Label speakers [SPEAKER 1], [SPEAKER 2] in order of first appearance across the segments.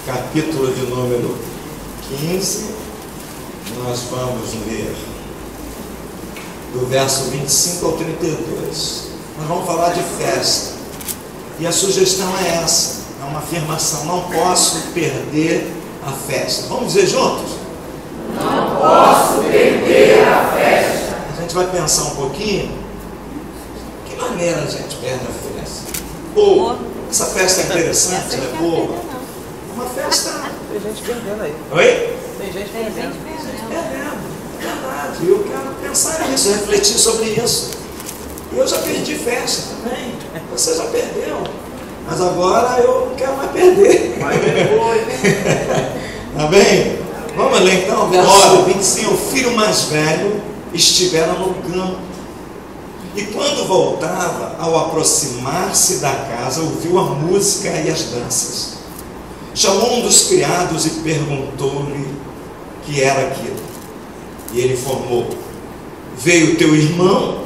[SPEAKER 1] capítulo de número 15, nós vamos ler do verso 25 ao 32. Nós vamos falar de festa, e a sugestão é essa, é uma afirmação: não posso perder a festa. Vamos dizer juntos?
[SPEAKER 2] Não posso perder a festa.
[SPEAKER 1] A gente vai pensar um pouquinho, de que maneira a gente perde a festa. Boa, essa festa é interessante, é boa. Uma festa.
[SPEAKER 3] Tem gente perdendo aí.
[SPEAKER 1] Oi?
[SPEAKER 3] Tem gente perdendo.
[SPEAKER 1] É verdade. Eu quero pensar nisso, refletir sobre isso. Eu já perdi festa também. Você já perdeu. Mas agora eu não quero mais perder.
[SPEAKER 3] Mas depois.
[SPEAKER 1] Tá bem? Vamos ler então, verso 25. O filho mais velho estivera no campo, e quando voltava, ao aproximar-se da casa, ouviu a música e as danças. Chamou um dos criados e perguntou-lhe o que era aquilo. E ele informou: veio teu irmão,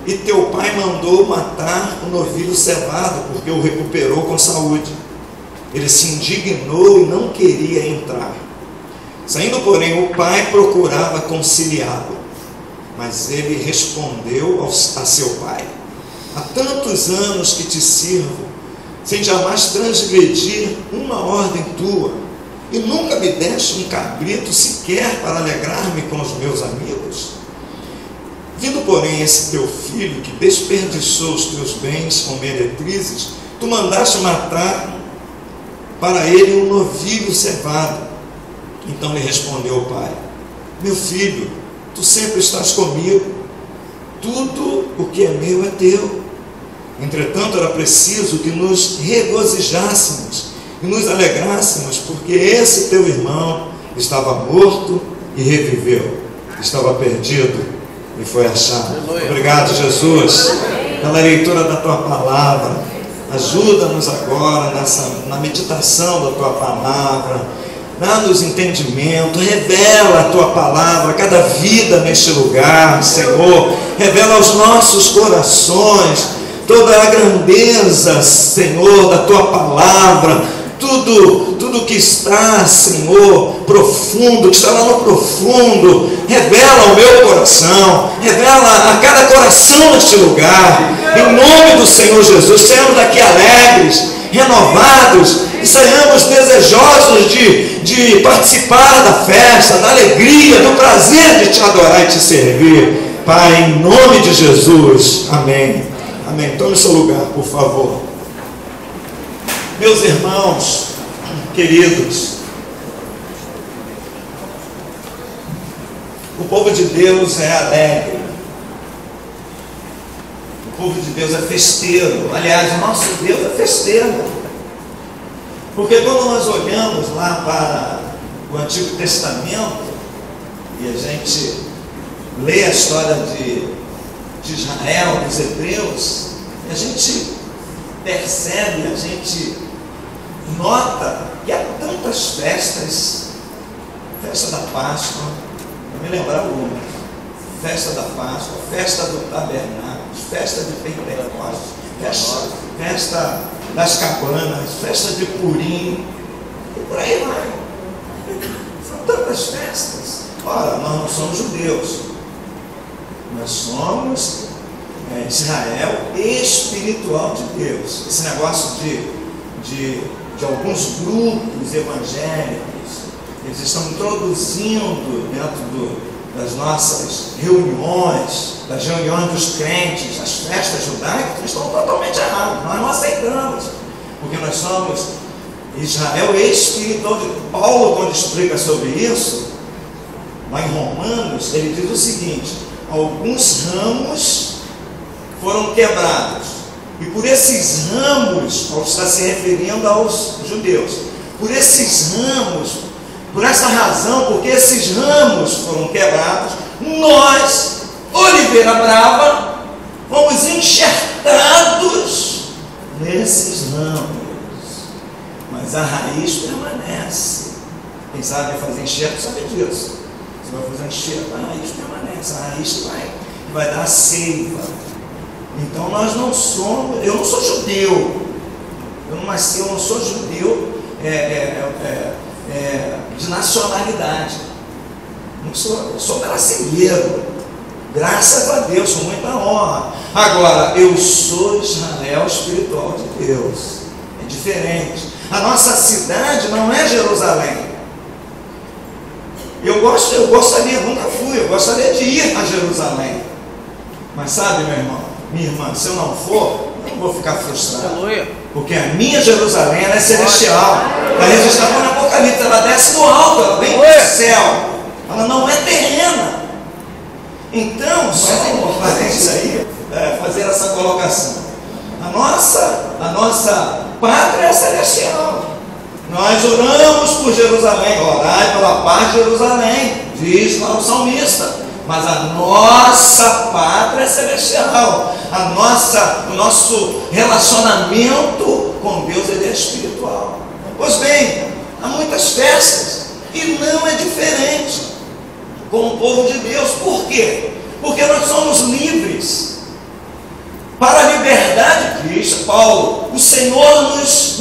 [SPEAKER 1] e teu pai mandou matar o novilho cevado, porque o recuperou com saúde. Ele se indignou e não queria entrar. Saindo, porém, o pai procurava conciliá-lo, mas ele respondeu a seu pai: há tantos anos que te sirvo, sem jamais transgredir uma ordem tua, e nunca me deste um cabrito sequer para alegrar-me com os meus amigos. Vindo, porém, esse teu filho, que desperdiçou os teus bens com meretrizes, tu mandaste matar para ele um novilho cevado. Então lhe respondeu o pai: meu filho, tu sempre estás comigo, tudo o que é meu é teu. Entretanto, era preciso que nos regozijássemos e nos alegrássemos, porque esse teu irmão estava morto e reviveu, estava perdido e foi achado. Obrigado, Jesus, pela leitura da tua palavra. Ajuda-nos agora na meditação da tua palavra. Dá-nos entendimento, revela a tua palavra a cada vida neste lugar, Senhor. Revela aos nossos corações toda a grandeza, Senhor, da tua palavra, tudo que está, Senhor, profundo, que está lá no profundo. Revela ao meu coração, revela a cada coração neste lugar, em nome do Senhor Jesus. Sejamos daqui alegres, renovados, e saiamos desejosos de participar da festa, da alegria, do prazer de te adorar e te servir, Pai, em nome de Jesus, amém. Amém. Tome seu lugar, por favor. Meus irmãos queridos, o povo de Deus é alegre, o povo de Deus é festeiro. Aliás, o nosso Deus é festeiro. Porque quando nós olhamos lá para o Antigo Testamento e a gente lê a história de Israel, dos hebreus, a gente percebe, a gente nota que há tantas festas. Festa da Páscoa, vou me lembrar uma: festa da Páscoa, festa do Tabernáculo, festa de Pentecostes, festa das cabanas, festa de Purim, e por aí vai. São tantas festas. Ora, nós não somos judeus, nós somos Israel espiritual de Deus. Esse negócio de alguns grupos evangélicos, eles estão introduzindo dentro das nossas reuniões, das reuniões dos crentes, as festas judaicas, estão totalmente errados. Nós não aceitamos, porque nós somos Israel espiritual de Paulo. Quando explica sobre isso, lá em Romanos, ele diz o seguinte: alguns ramos foram quebrados, e por esses ramos, Paulo está se referindo aos judeus, por esses ramos, por essa razão, porque esses ramos foram quebrados, nós, oliveira brava, fomos enxertados nesses ramos, mas a raiz permanece. Quem sabe fazer enxerto sabe disso. Você vai fazer enxerto, a raiz permanece, a raiz vai dar seiva. Então nós não somos, eu não sou judeu, eu não nasci, eu não sou judeu, de nacionalidade. Eu sou brasileiro, graças a Deus, com muita honra. Agora, eu sou Israel espiritual de Deus. É diferente. A nossa cidade não é Jerusalém. Eu gostaria, nunca fui, eu gostaria de ir a Jerusalém. Mas sabe, meu irmão, minha irmã, se eu não for, eu não vou ficar frustrado.
[SPEAKER 3] Aleluia.
[SPEAKER 1] Porque a minha Jerusalém, ela é celestial. Está registrada no Apocalipse, ela desce do alto, ela vem do céu. Ela não é terrena. Então, só é importante aí fazer essa colocação. A nossa pátria é celestial. Nós oramos por Jerusalém, orai pela paz de Jerusalém, diz lá o salmista. Mas a nossa pátria é celestial. O nosso relacionamento com Deus, ele é espiritual. Pois bem, há muitas festas e não é diferente com o povo de Deus. Por quê? Porque nós somos livres. Para a liberdade de Cristo, Paulo, o Senhor nos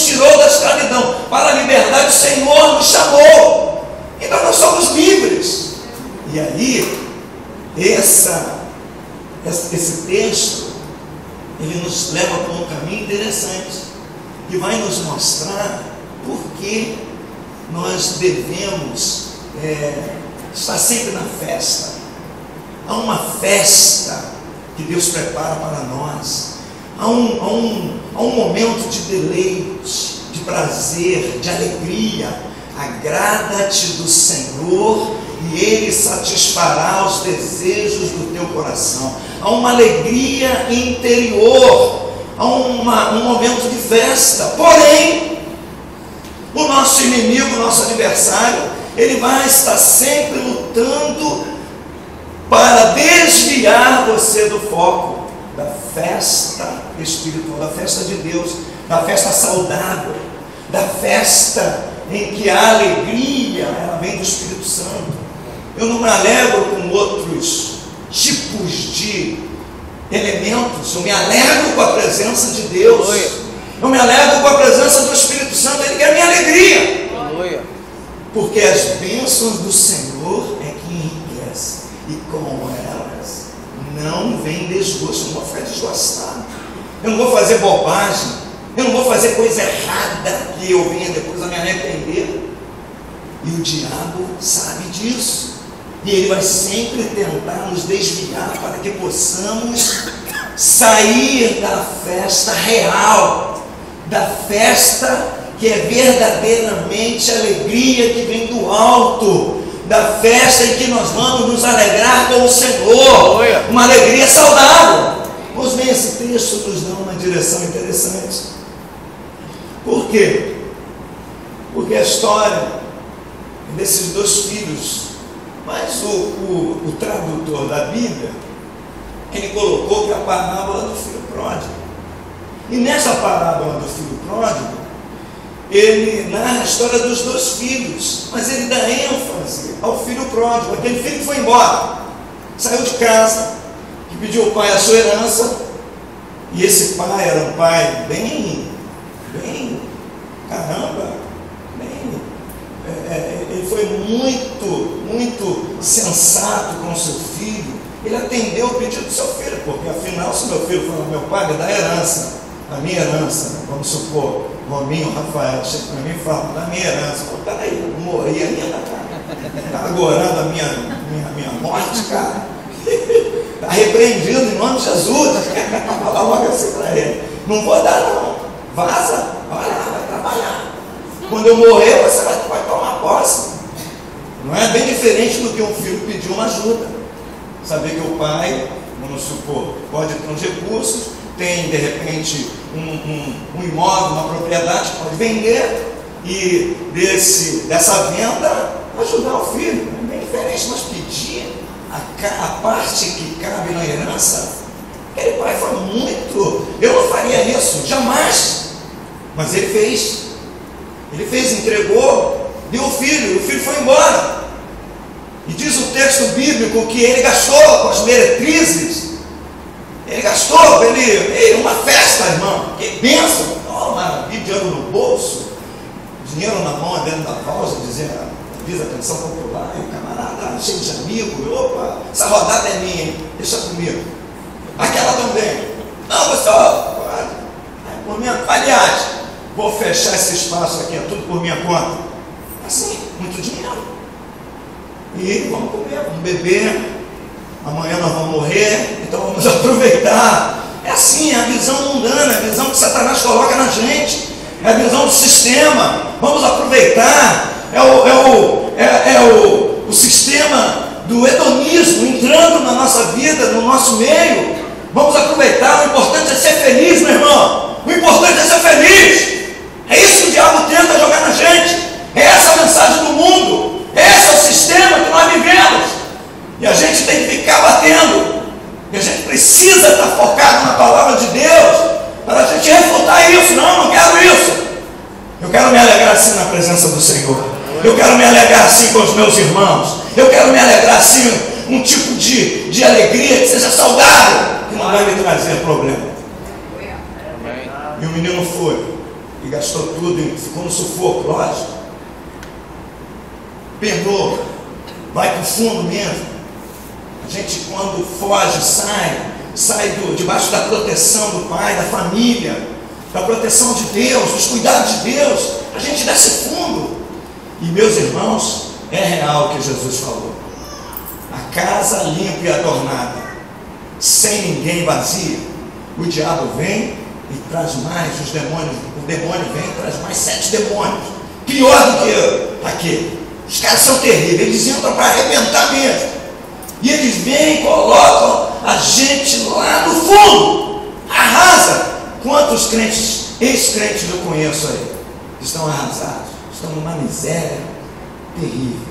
[SPEAKER 1] tirou da escravidão. Para a liberdade, o Senhor nos chamou. Então nós somos livres. E aí, esse texto, ele nos leva para um caminho interessante, que vai nos mostrar por que nós devemos estar sempre na festa. Há uma festa que Deus prepara para nós. Há um momento de deleite, de prazer, de alegria. Agrada-te do Senhor e Ele satisfará os desejos do teu coração. Há uma alegria interior, há um momento de festa. Porém, o nosso inimigo, o nosso adversário, ele vai estar sempre lutando para desviar você do foco da festa espiritual, da festa de Deus, da festa saudável, da festa em que a alegria, ela vem do Espírito Santo. Eu não me alegro com outros tipos de elementos, eu me alegro com a presença de Deus. Eu me alegro com a presença do Espírito Santo, Ele quer a minha alegria. Porque as bênçãos do Senhor é que enriquece, e com elas não vem desgosto. Eu não vou ficar desgostado, eu não vou fazer bobagem, eu não vou fazer coisa errada que eu venha depois a me arrepender. E o diabo sabe disso, e ele vai sempre tentar nos desviar para que possamos sair da festa real, da festa que é verdadeiramente alegria que vem do alto, da festa em que nós vamos nos alegrar com o Senhor, uma alegria saudável. Pois bem, esse texto nos dá uma direção interessante. Por quê? Porque a história desses dois filhos, mas o tradutor da Bíblia, ele colocou que é a parábola do filho pródigo. E nessa parábola do filho pródigo, ele narra a história dos dois filhos, mas ele dá ênfase ao filho pródigo, aquele filho que foi embora, saiu de casa, que pediu ao pai a sua herança, e esse pai era um pai bem, ele foi muito sensato com o seu filho. Ele atendeu o pedido do seu filho, porque afinal, se meu filho for meu pai, me dá herança, a minha herança, vamos supor, Rominho, Rafael, chega para mim e fala, da minha herança. Peraí, eu morri ainda, cara. Está agorando a minha morte, cara. Está repreendido em nome de Jesus. Fala logo assim para ele. Não vou dar, não. Vaza, vai lá, vai trabalhar. Quando eu morrer, você vai tomar posse. Não é bem diferente do que um filho pedir uma ajuda. Saber que o pai, vamos supor, pode ter uns recursos, tem de repente um imóvel, uma propriedade que pode vender, e dessa venda ajudar o filho. Não é bem diferente, mas pedir a parte que cabe na herança. Aquele pai foi muito. Eu não faria isso, jamais. Mas ele fez. Ele fez, entregou, deu o filho foi embora. E diz o texto bíblico que ele gastou com as meretrizes. Ele gastou, uma festa, irmão. Que bênção! Oh, maravilha! aqui, dinheiro no bolso, dinheiro na mão, dentro da pausa, dizendo, avisa a pensão popular, e o camarada cheio de amigo, opa, essa rodada é minha, hein? Deixa comigo. Aquela também. Não, você, por minha, aliás, vou fechar esse espaço aqui, é tudo por minha conta. Assim, muito dinheiro. E vamos comer, vamos beber. Amanhã nós vamos morrer, então vamos aproveitar. É assim, é a visão mundana, é a visão que Satanás coloca na gente, é a visão do sistema. Vamos aproveitar. É o sistema do hedonismo entrando na nossa vida, no nosso meio. Vamos aproveitar. O importante é ser feliz, meu irmão. O importante é ser feliz. É isso que o diabo tenta jogar na gente. É essa a mensagem do mundo. Esse é o sistema que nós vivemos. E a gente tem que ficar batendo. E a gente precisa estar focado na palavra de Deus para a gente refutar isso. Não quero isso. Eu quero me alegrar assim na presença do Senhor. Eu quero me alegrar assim com os meus irmãos. Eu quero me alegrar assim, um tipo de alegria que seja saudável, que não vai me trazer problema. E o menino foi e gastou tudo e ficou no sufoco, lógico. Penou, vai para o fundo mesmo. A gente, quando foge, sai debaixo da proteção do pai, da família, da proteção de Deus, dos cuidados de Deus, a gente desce fundo. E meus irmãos, é real o que Jesus falou. A casa limpa e adornada, sem ninguém vazia, o diabo vem e traz mais os demônios. O demônio vem e traz mais 7 demônios, pior do que aquele. Os caras são terríveis, eles entram para arrebentar mesmo. E eles vêm e colocam a gente lá no fundo, arrasa. Quantos crentes, ex-crentes eu conheço aí, que estão arrasados, estão numa miséria terrível,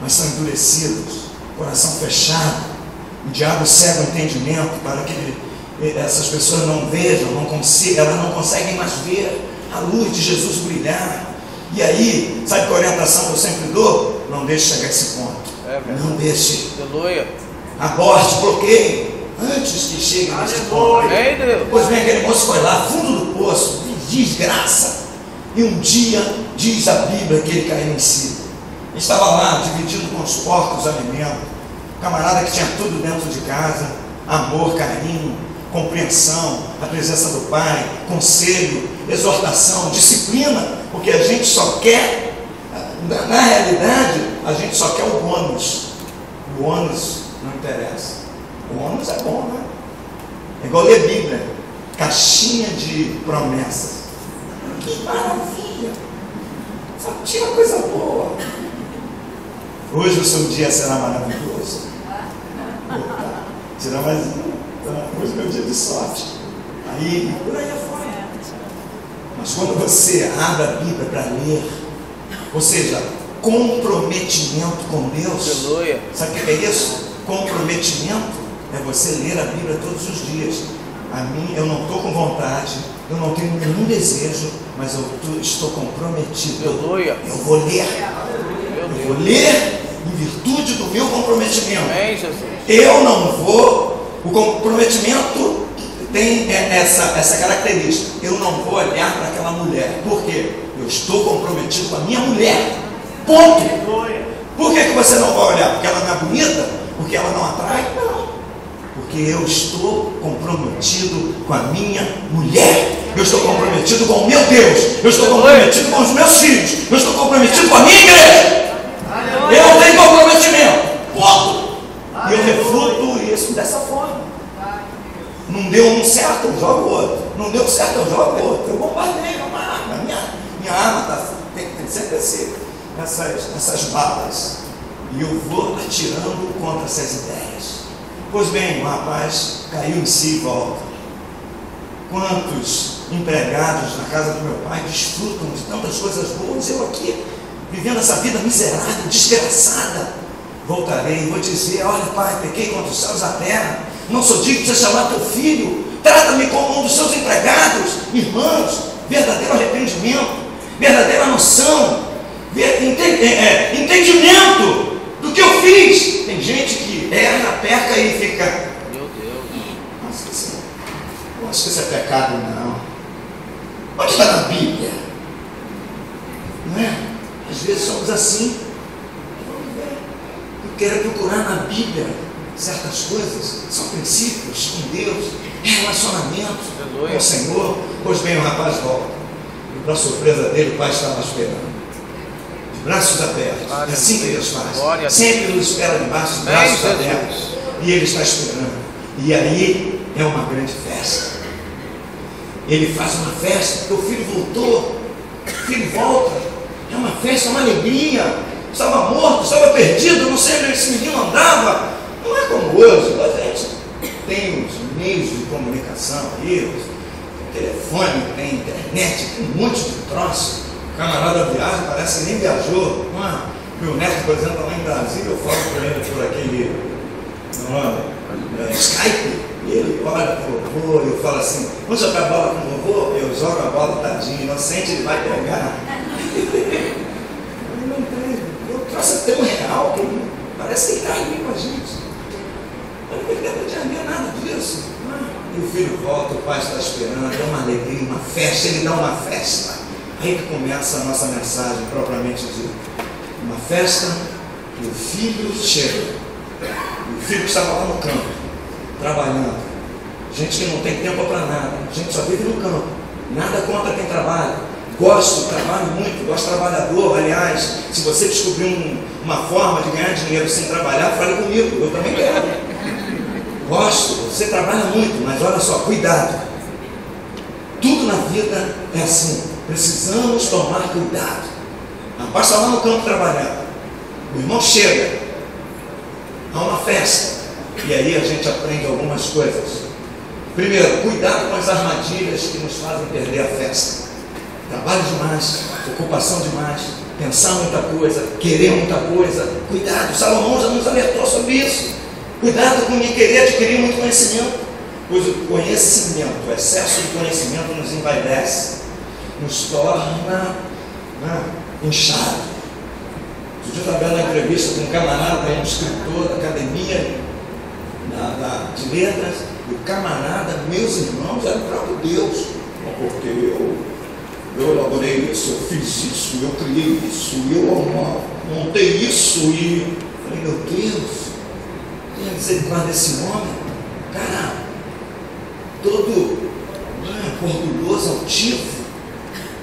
[SPEAKER 1] mas são endurecidos, coração fechado. O diabo cega o entendimento para que essas pessoas não vejam, elas não conseguem mais ver a luz de Jesus brilhar. E aí, sabe qual a orientação que eu sempre dou? Não deixe chegar a esse ponto. Não deixe.
[SPEAKER 3] Aleluia.
[SPEAKER 1] Aborte, bloqueie, antes que chegue nesse ponto. Pois bem, aquele moço foi lá, fundo do poço, de desgraça. E um dia, diz a Bíblia, que ele caiu em si. Ele estava lá, dividindo com os porcos alimento. Camarada que tinha tudo dentro de casa: amor, carinho, compreensão, a presença do pai, conselho, exortação, disciplina. Porque a gente só quer, na realidade, a gente só quer o bônus. O ônus não interessa. O ônus é bom, né? É igual ler Bíblia, caixinha de promessas. Que maravilha! Só tira coisa boa. Hoje o seu dia será maravilhoso. Tira mais um. Hoje é meu dia de sorte. Aí, por aí afora. Mas quando você abre a Bíblia para ler, ou seja, comprometimento com Deus.
[SPEAKER 3] Aleluia.
[SPEAKER 1] Sabe o que é isso? Comprometimento é você ler a Bíblia todos os dias. A mim, eu não estou com vontade, eu não tenho nenhum desejo, mas eu estou comprometido.
[SPEAKER 3] Aleluia.
[SPEAKER 1] Eu vou ler. Eu vou ler em virtude do meu comprometimento.
[SPEAKER 3] Amém, Jesus.
[SPEAKER 1] Eu não vou. O comprometimento tem essa característica. Eu não vou olhar para aquela mulher. Por quê? Eu estou comprometido com a minha mulher. Ponto. Por que você não vai olhar? Porque ela não é bonita? Porque ela não atrai? Não. Porque eu estou comprometido com a minha mulher. Eu estou comprometido com o meu Deus. Eu estou comprometido com os meus filhos. Eu estou comprometido com a minha igreja. Eu tenho comprometimento. Ponto. E eu refruto isso dessa forma. Não deu um certo, eu jogo outro. Não deu certo, eu jogo outro. Eu bombardeio uma arma. Minha arma tem sempre essas balas. E eu vou atirando contra essas ideias. Pois bem, o rapaz caiu em si e volta. Quantos empregados na casa do meu pai desfrutam de tantas coisas boas? Eu aqui, vivendo essa vida miserável, desgraçada. Voltarei e vou dizer: olha, pai, pequei contra os céus e a terra. Não sou digno de você chamar teu filho. Trata-me como um dos seus empregados. Irmãos, verdadeiro arrependimento, verdadeira noção, entendimento do que eu fiz. Tem gente que erra, peca e fica:
[SPEAKER 3] Meu Deus.
[SPEAKER 1] Nossa, eu acho que isso é pecado, não. Onde está na Bíblia. Não é? Às vezes somos assim. Eu quero procurar na Bíblia certas coisas, são princípios com Deus, relacionamentos com o Senhor. Pois bem, o rapaz volta. E para surpresa dele, o pai estava esperando. De braços abertos. É assim que Deus faz. Sempre nos espera debaixo de braços abertos. E ele está esperando. E aí é uma grande festa. Ele faz uma festa, porque o filho voltou. O filho volta. É uma festa, uma alegria. Estava morto, estava perdido, não sei onde esse menino andava. Não é como hoje. A gente tem os meios de comunicação aí, tem telefone, tem internet, tem um monte de troço. O camarada viaja, parece que nem viajou. Meu neto, por exemplo, lá em Brasília, eu falo com ele por aquele Skype. E ele olha para o vovô, eu falo assim: vamos jogar bola com o vovô? Eu jogo a bola, tadinho, inocente, ele vai pegar. Eu não entendo. Eu trouxe tão real que ele parece que ele está ali com a gente. Eu não entendi nada disso. E o filho volta, o pai está esperando, é uma alegria, uma festa, ele dá uma festa. Aí que começa a nossa mensagem propriamente dita. Uma festa e o filho chega. E o filho estava lá no campo, trabalhando. Gente que não tem tempo para nada, gente só vive no campo. Nada contra quem trabalha. Gosto, trabalho muito, gosto de trabalhador. Aliás, se você descobrir uma forma de ganhar dinheiro sem trabalhar, fale comigo, eu também quero. Gosto, você trabalha muito, mas olha só, cuidado. Tudo na vida é assim, precisamos tomar cuidado. A rapaz está lá no campo trabalhando, o irmão chega, há uma festa, e aí a gente aprende algumas coisas. Primeiro, cuidado com as armadilhas que nos fazem perder a festa. Trabalho demais, ocupação demais, pensar muita coisa, querer muita coisa. Cuidado, Salomão já nos alertou sobre isso. Cuidado com querer adquirir muito conhecimento, pois o conhecimento, o excesso de conhecimento nos envaidece, nos torna inchado. Eu estava vendo uma entrevista com um camarada, um escritor da academia de letras, e o camarada, meus irmãos, era o próprio Deus, porque eu elaborei isso, eu fiz isso, eu criei isso, eu montei isso, e falei, meu Deus, tenha misericórdia desse homem, cara, todo orgulhoso, altivo,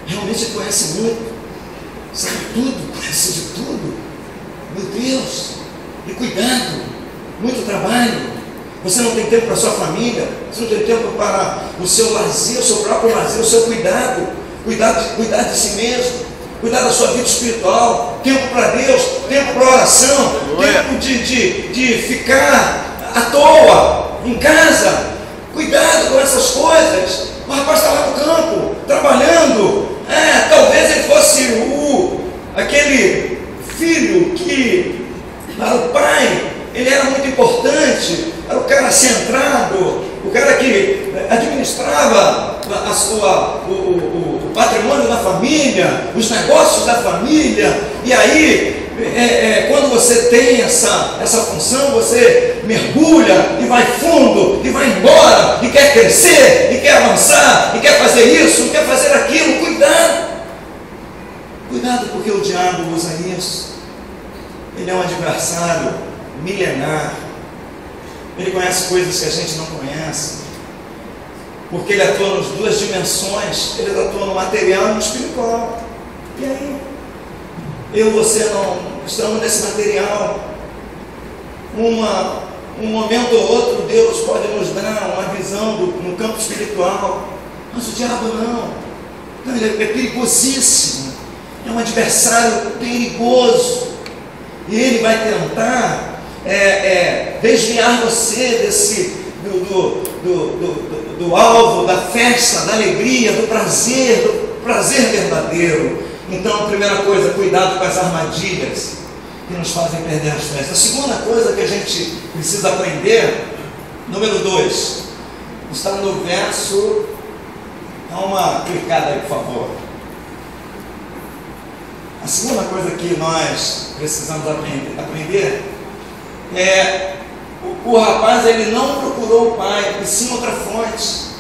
[SPEAKER 1] realmente conhece muito, sabe tudo, conhece de tudo. Meu Deus, e cuidado, muito trabalho. Você não tem tempo para a sua família, você não tem tempo para o seu lazer, o seu próprio lazer, o seu cuidado, cuidar de si mesmo, cuidar da sua vida espiritual, tempo para Deus, tempo para oração, tempo de ficar à toa, em casa. Cuidado com essas coisas. O rapaz está lá no campo, trabalhando. Talvez ele fosse aquele filho que, para o pai, ele era muito importante, era o cara centrado, o cara que administrava o patrimônio da família, os negócios da família. E aí, quando você tem essa função, você mergulha e vai fundo, e vai embora, e quer crescer, e quer avançar, e quer fazer isso, e quer fazer aquilo. Cuidado, porque o diabo usa isso. Ele é um adversário milenar. Ele conhece coisas que a gente não conhece, porque ele atua nas duas dimensões. Ele atua no material e no espiritual. E aí? Eu e você não estamos nesse material. Um momento ou outro Deus pode nos dar uma visão no campo espiritual, mas o diabo não, ele é perigosíssimo, é um adversário perigoso, e ele vai tentar desviar você do alvo, da festa, da alegria, do prazer verdadeiro. Então, a primeira coisa, cuidado com as armadilhas que nos fazem perder as festas. A segunda coisa que a gente precisa aprender, número 2, está no verso. Dá uma clicada aí, por favor. A segunda coisa que nós precisamos aprender é: o rapaz, ele não procurou o pai, e sim outra fonte.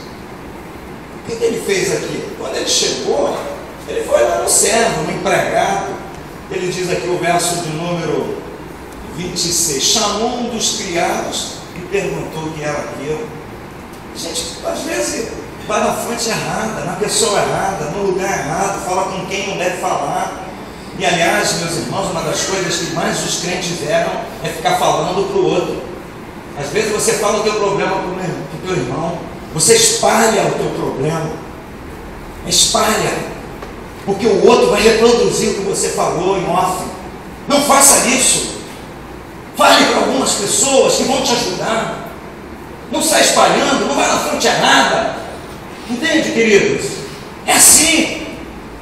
[SPEAKER 1] O que ele fez aqui? Quando ele chegou, ele diz aqui o verso de número 26, chamou um dos criados e perguntou o que era aquilo. Gente, às vezes vai na fonte errada, na pessoa errada, no lugar errado, fala com quem não deve falar. E aliás, meus irmãos, uma das coisas que mais os crentes erram é ficar falando para o outro. Às vezes você fala o teu problema para o teu irmão, você espalha o teu problema, espalha, porque o outro vai reproduzir o que você falou em off. Não faça isso. Fale para algumas pessoas que vão te ajudar. Não sai espalhando, não vai na fonte errada. Entende, queridos? É assim.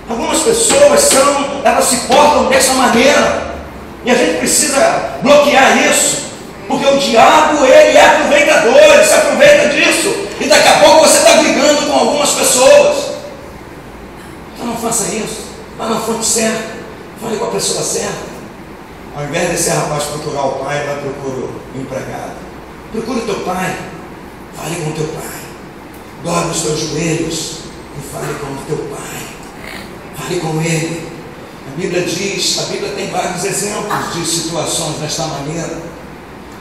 [SPEAKER 1] Algumas pessoas elas se portam dessa maneira. E a gente precisa bloquear isso. Porque o diabo, ele é aproveitador, ele se aproveita disso. E daqui a pouco você está brigando com algumas pessoas. Então não faça isso. Vá na fonte certa. Fale com a pessoa certa. Ao invés desse rapaz procurar o pai, vai procurar o empregado. Procure o teu pai. Fale com o teu pai. Dobre os teus joelhos e fale com o teu pai. Fale com ele. A Bíblia tem vários exemplos de situações desta maneira,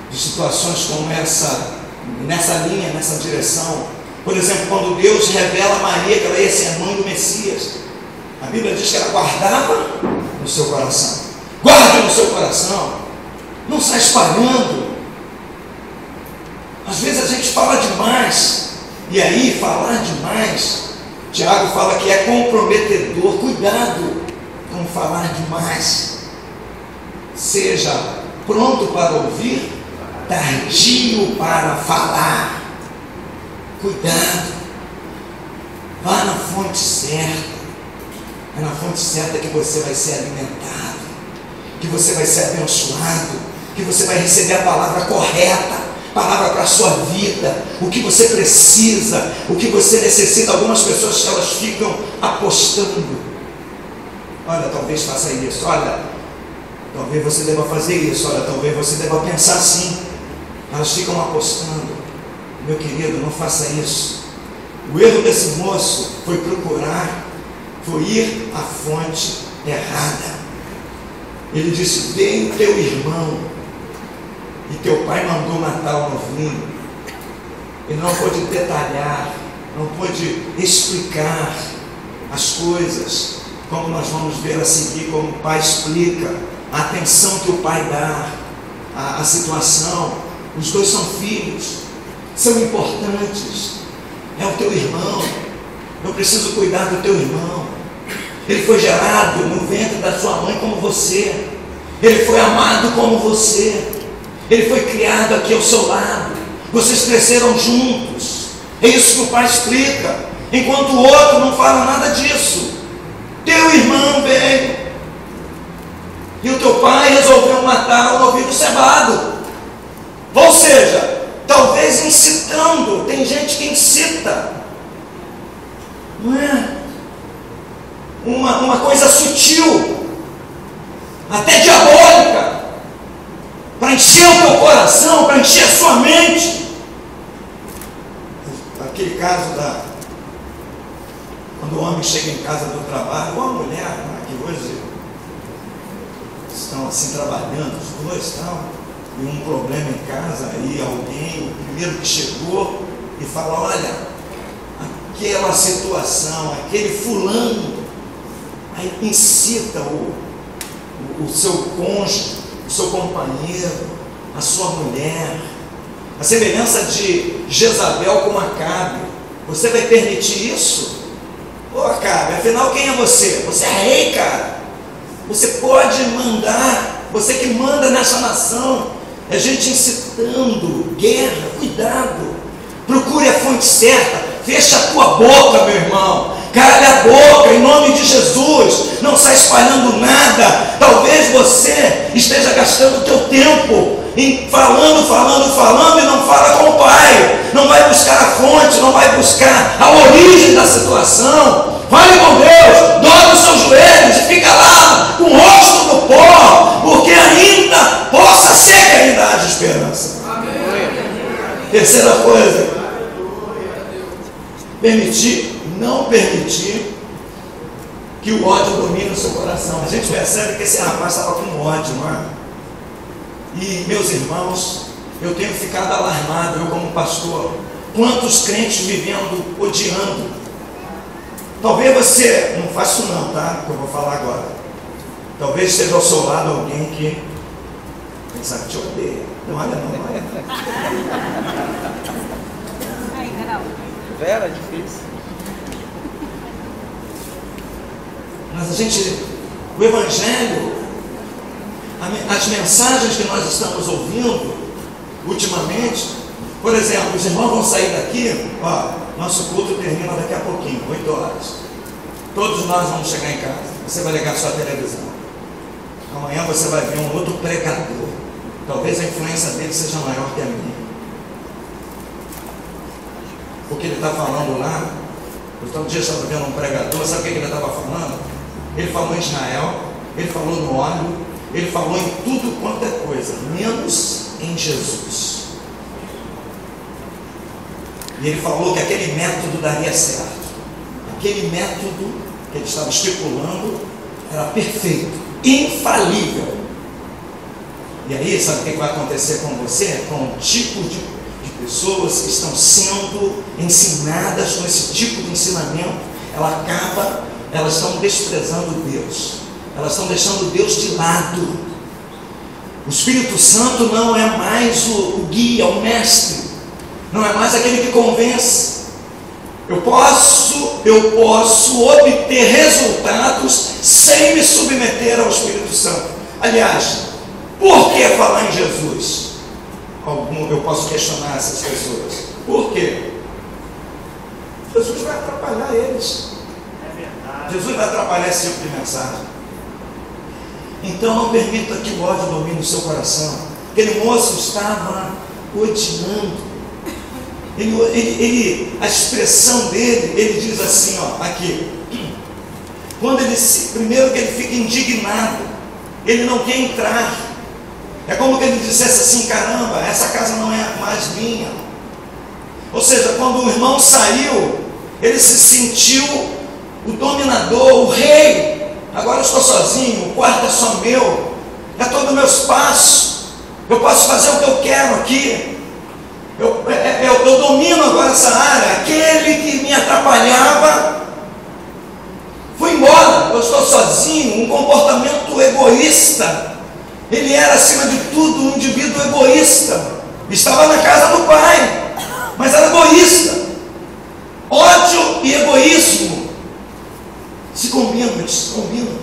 [SPEAKER 1] de situações como essa, nessa linha, nessa direção. Por exemplo, quando Deus revela a Maria que ela ia ser a mãe do Messias, a Bíblia diz que ela guardava no seu coração. Guarde no seu coração. Não sai espalhando. Às vezes a gente fala demais. E aí, falar demais, Tiago fala que é comprometedor. Cuidado com falar demais. Seja pronto para ouvir, tardio para falar. Cuidado. Vá na fonte certa. É na fonte certa que você vai ser alimentado, que você vai ser abençoado, que você vai receber a palavra correta, palavra para a sua vida, o que você precisa, o que você necessita. Algumas pessoas que elas ficam apostando. Olha, talvez faça isso. Olha, talvez você deva fazer isso. Olha, talvez você deva pensar assim. Elas ficam apostando. Meu querido, não faça isso. O erro desse moço foi ir à fonte errada. Ele disse: veio teu irmão e teu pai mandou matar o novinho. Ele não pôde detalhar, não pôde explicar as coisas, como nós vamos ver a seguir, como o pai explica, a atenção que o pai dá à situação. Os dois são filhos, são importantes. É o teu irmão. Eu preciso cuidar do teu irmão. Ele foi gerado no ventre da sua mãe como você. Ele foi amado como você. Ele foi criado aqui ao seu lado. Vocês cresceram juntos. É isso que o pai explica. Enquanto o outro não fala nada disso. Teu irmão veio e o teu pai resolveu matar o novilho cevado. Ou seja, talvez incitando. Tem gente que incita. Não é? Uma coisa sutil, até diabólica, para encher o teu coração, para encher a sua mente. Aquele caso quando o homem chega em casa do trabalho, ou a mulher, né, que hoje estão assim trabalhando, os dois estão, e um problema em casa, aí alguém, o primeiro que chegou, e fala: olha, aquela situação, aquele fulano, aí incita o seu cônjuge, o seu companheiro, a sua mulher, a semelhança de Jezabel com Acabe. Você vai permitir isso? Ô Acabe, afinal quem é você? Você é rei, cara. Você pode mandar, você que manda nessa nação. É gente incitando guerra. Cuidado. Procure a fonte certa. Fecha a tua boca, meu irmão. Cale a boca, em nome de Jesus. Não sai espalhando nada. Talvez você esteja gastando o teu tempo em falando e não fala com o Pai. Não vai buscar a fonte, não vai buscar a origem da situação. Fale com Deus, dobre os seus joelhos e fica lá com o rosto no pó, porque ainda possa ser que ainda haja esperança. Amém. Terceira coisa, não permitir que o ódio domine o seu coração. A gente percebe que esse rapaz estava com ódio, não é? E, meus irmãos, eu tenho ficado alarmado, eu como pastor, quantos crentes vivendo odiando. Talvez você, não faça isso não, tá? Que eu vou falar agora. Talvez esteja ao seu lado alguém que pensa que te odeia. Não olha não, olha.
[SPEAKER 3] Vera, difícil.
[SPEAKER 1] Mas a gente, o Evangelho, as mensagens que nós estamos ouvindo ultimamente, por exemplo, os irmãos vão sair daqui, ó, nosso culto termina daqui a pouquinho, 8 horas. Todos nós vamos chegar em casa, você vai ligar sua televisão. Amanhã você vai ver um outro pregador. Talvez a influência dele seja maior que a minha. Porque ele está falando lá, eu um dia estava vendo um pregador, sabe o que ele estava falando? Ele falou em Israel, ele falou no óleo, ele falou em tudo quanto é coisa, menos em Jesus. E ele falou que aquele método daria certo. Aquele método que ele estava estipulando era perfeito, infalível. E aí, sabe o que vai acontecer com você? Com um tipo de pessoas que estão sendo ensinadas com esse tipo de ensinamento, elas estão desprezando Deus, elas estão deixando Deus de lado. O Espírito Santo não é mais o guia, o mestre, não é mais aquele que convence. Eu posso obter resultados sem me submeter ao Espírito Santo. Aliás, por que falar em Jesus? Eu posso questionar essas pessoas. Por quê? Jesus vai atrapalhar eles.
[SPEAKER 2] É verdade.
[SPEAKER 1] Jesus vai atrapalhar esse tipo de mensagem. Então não permita que o ódio domine o seu coração. Aquele moço estava odiando. A expressão dele, ele diz assim, ó, aqui. Primeiro que ele fica indignado, ele não quer entrar. É como que ele dissesse assim: caramba, essa casa não é mais minha. Ou seja, quando o irmão saiu, ele se sentiu o dominador, o rei. Agora eu estou sozinho, o quarto é só meu, é todo o meu espaço, eu posso fazer o que eu quero aqui, eu domino agora essa área. Aquele que me atrapalhava foi embora, eu estou sozinho. Um comportamento egoísta. Ele era, acima de tudo, um indivíduo egoísta. Estava na casa do pai, mas era egoísta. Ódio e egoísmo se combinam, eles se combinam.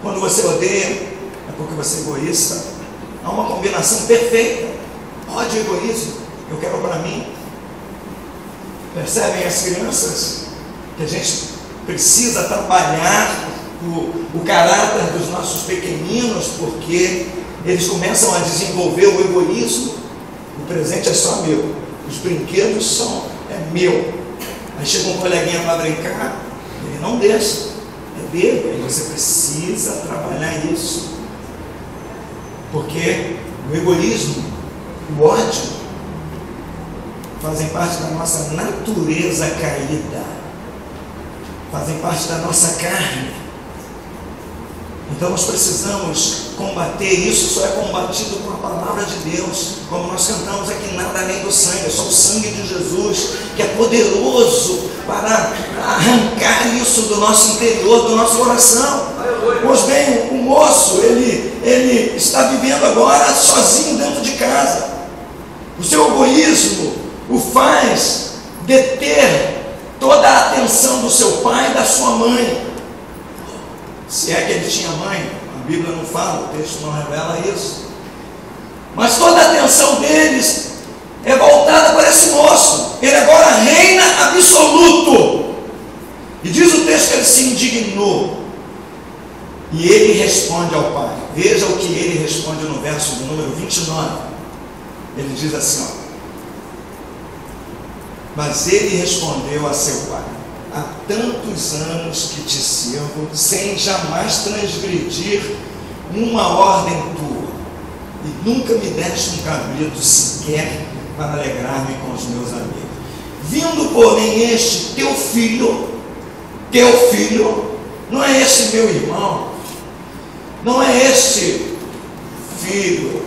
[SPEAKER 1] Quando você odeia, é porque você é egoísta. Há uma combinação perfeita. Ódio e egoísmo. Eu quero para mim. Percebem as crianças que a gente precisa trabalhar o caráter dos nossos pequeninos, porque eles começam a desenvolver o egoísmo. O presente é só meu, os brinquedos é meu. Aí chega um coleguinha para brincar, ele não deixa, é dele. Aí você precisa trabalhar isso, porque o egoísmo, o ódio, fazem parte da nossa natureza caída, fazem parte da nossa carne. Então nós precisamos combater isso. Só é combatido com a palavra de Deus, como nós cantamos aqui: nada além do sangue, é só o sangue de Jesus que é poderoso para arrancar isso do nosso interior, do nosso coração. Pois bem, o moço, ele está vivendo agora sozinho dentro de casa. O seu egoísmo o faz deter toda a atenção do seu pai e da sua mãe. Se é que ele tinha mãe, a Bíblia não fala, o texto não revela isso. Mas toda a atenção deles é voltada para esse moço. Ele agora reina absoluto. E diz o texto que ele se indignou. E ele responde ao pai. Veja o que ele responde no verso do número 29. Ele diz assim, ó: mas ele respondeu a seu pai: há tantos anos que te sirvo, sem jamais transgredir uma ordem tua, e nunca me deste um cabrito sequer para alegrar-me com os meus amigos. Vindo, porém, este teu filho, Não é este meu irmão, não é este filho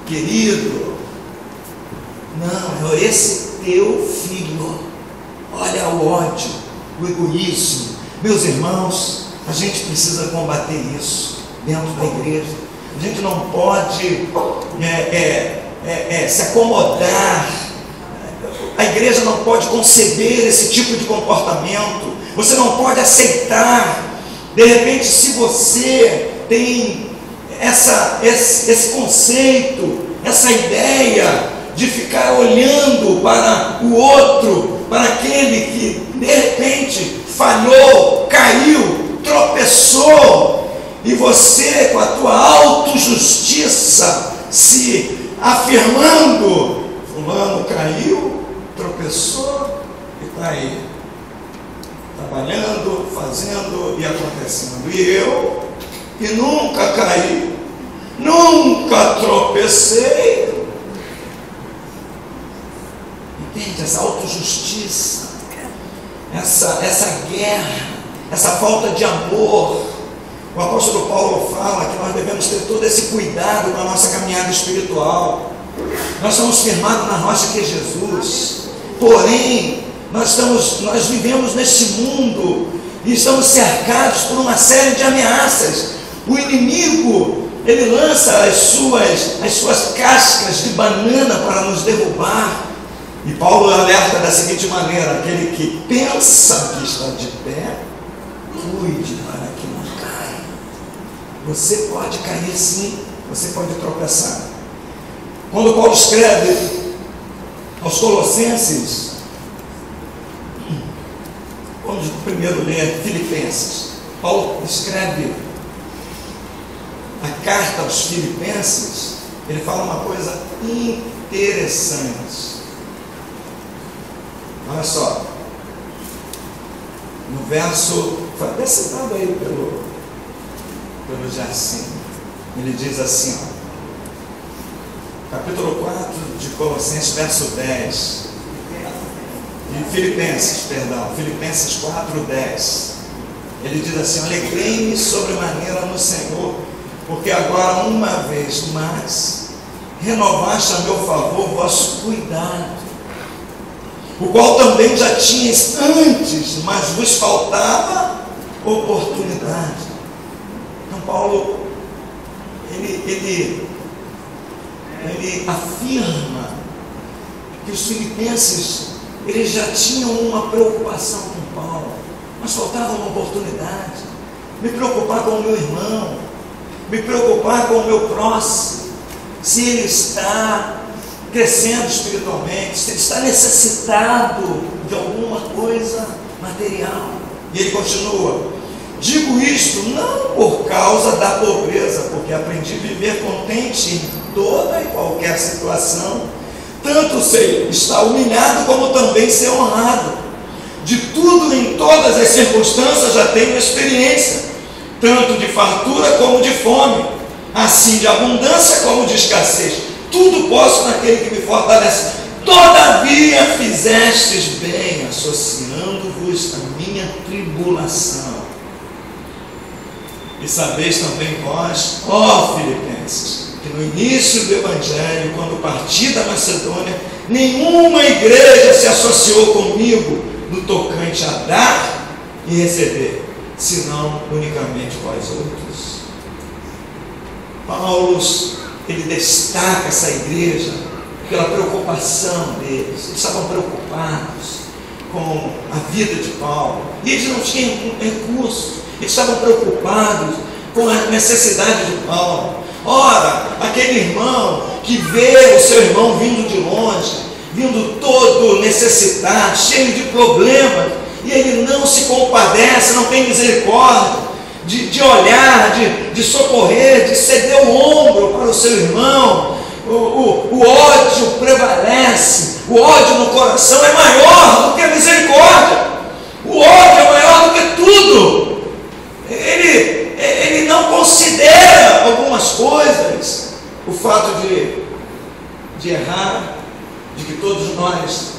[SPEAKER 1] querido, não, é esse teu filho. Olha o ódio, o egoísmo. Meus irmãos, a gente precisa combater isso dentro da igreja. A gente não pode se acomodar. A igreja não pode conceber esse tipo de comportamento. Você não pode aceitar. De repente, se você tem esse conceito, essa ideia de ficar olhando para o outro, para aquele que de repente falhou, caiu, tropeçou, e você, com a tua autojustiça, se afirmando: fulano caiu, tropeçou e está aí, trabalhando, fazendo e acontecendo. E eu, que nunca caí, nunca tropecei. Entende? Essa autojustiça, essa guerra, essa falta de amor. O apóstolo Paulo fala que nós devemos ter todo esse cuidado com a nossa caminhada espiritual. Nós estamos firmados na rocha que é Jesus. Porém, nós vivemos neste mundo e estamos cercados por uma série de ameaças. O inimigo, ele lança as suas cascas de banana para nos derrubar. E Paulo alerta da seguinte maneira: aquele que pensa que está de pé, cuide para que não caia. Você pode cair sim, você pode tropeçar. Quando Paulo escreve aos Colossenses, vamos primeiro ler Filipenses. Paulo escreve a carta aos Filipenses, ele fala uma coisa interessante. Olha só, no verso, foi até citado aí pelo Jacinto, ele diz assim, capítulo 4 de Colossenses, verso 10, Filipenses 4, 10, ele diz assim: alegrei-me sobremaneira no Senhor, porque agora uma vez mais renovaste a meu favor vosso cuidado, o qual também já tinhas antes, mas vos faltava oportunidade. Então Paulo, ele afirma que os filipenses, eles já tinham uma preocupação com Paulo, mas faltava uma oportunidade. Me preocupar com o meu irmão, me preocupar com o meu próximo, se ele está crescendo espiritualmente, se ele está necessitado de alguma coisa material. E ele continua: digo isto não por causa da pobreza, porque aprendi a viver contente em toda e qualquer situação, tanto ser estar humilhado como também ser honrado. De tudo em todas as circunstâncias já tenho experiência, tanto de fartura como de fome, assim de abundância como de escassez. Tudo posso naquele que me fortalece. Todavia fizestes bem, associando-vos à minha tribulação. E sabeis também vós, ó Filipenses, que no início do Evangelho, quando parti da Macedônia, nenhuma igreja se associou comigo no tocante a dar e receber, senão unicamente vós outros. Paulo, ele destaca essa igreja pela preocupação deles. Eles estavam preocupados com a vida de Paulo, e eles não tinham recursos, eles estavam preocupados com a necessidade de Paulo. Ora, aquele irmão que vê o seu irmão vindo de longe, vindo todo necessitado, cheio de problemas, e ele não se compadece, não tem misericórdia de olhar, de socorrer, de ceder o ombro para o seu irmão. O ódio prevalece, o ódio no coração é maior do que a misericórdia, o ódio é maior do que tudo. Ele não considera algumas coisas, o fato de errar, de que todos nós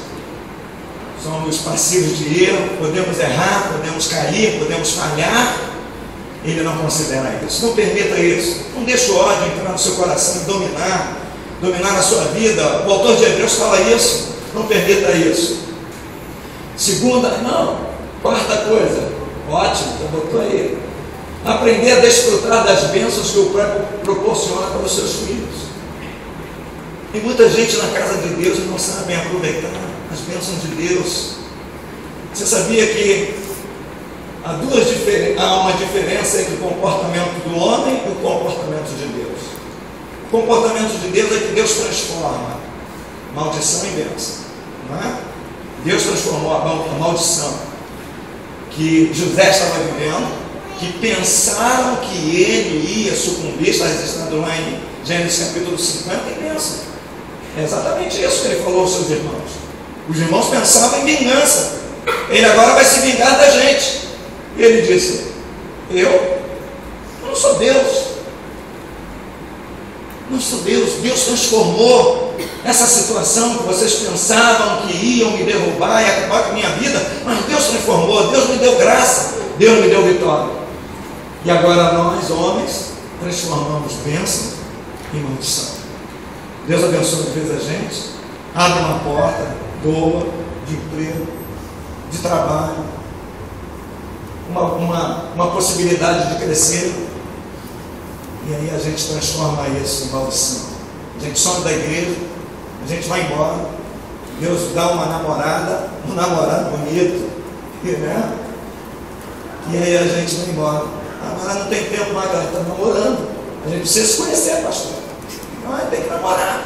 [SPEAKER 1] somos somos passivos de erro, podemos errar, podemos cair, podemos falhar. Ele não considera isso. Não permita isso. Não deixe o ódio entrar no seu coração e dominar a sua vida. O autor de Hebreus fala isso. Não permita isso. Quarta coisa. Ótimo, já botou aí. Aprender a desfrutar das bênçãos que o Pai proporciona para os seus filhos. Tem muita gente na casa de Deus e não sabem aproveitar as bênçãos de Deus. Você sabia que há uma diferença entre o comportamento do homem e o comportamento de Deus? O comportamento de Deus é que Deus transforma maldição em bênção, não é? Deus transformou a maldição que José estava vivendo, que pensaram que ele ia sucumbir, está registrado lá em Gênesis capítulo 50, em bênção. É exatamente isso que ele falou aos seus irmãos. Os irmãos pensavam em vingança. Ele agora vai se vingar da gente. E ele disse: eu não sou Deus. Não sou Deus. Deus transformou essa situação que vocês pensavam que iam me derrubar e acabar com a minha vida. Mas Deus transformou. Deus me deu graça. Deus me deu vitória. E agora nós, homens, transformamos bênção em maldição. Deus abençoa de vez a gente, abre uma porta boa de emprego, de trabalho, uma possibilidade de crescer, e aí a gente transforma isso em maldição. A gente some da igreja, a gente vai embora, Deus dá uma namorada, um namorado bonito, né? E aí a gente vai embora. Agora não tem tempo mais, ela está namorando, a gente precisa se conhecer, pastor. Tem que namorar.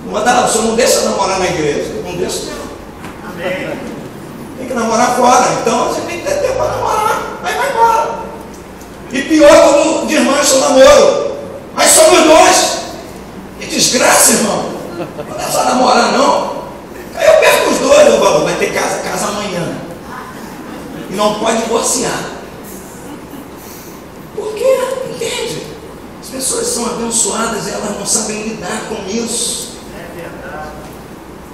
[SPEAKER 1] O senhor não deixa namorar na igreja. Não deixa não. Amém. Tem que namorar fora. Então a gente tem que ter tempo para namorar. Aí vai embora. E pior quando desmancha o namoro. Aí somos dois. Que desgraça, irmão. Não é só namorar, não. Aí eu perco os dois. Eu falo, vai ter casa amanhã. E não pode divorciar. Por quê? Entende? As pessoas são abençoadas e elas não sabem lidar com isso. É verdade.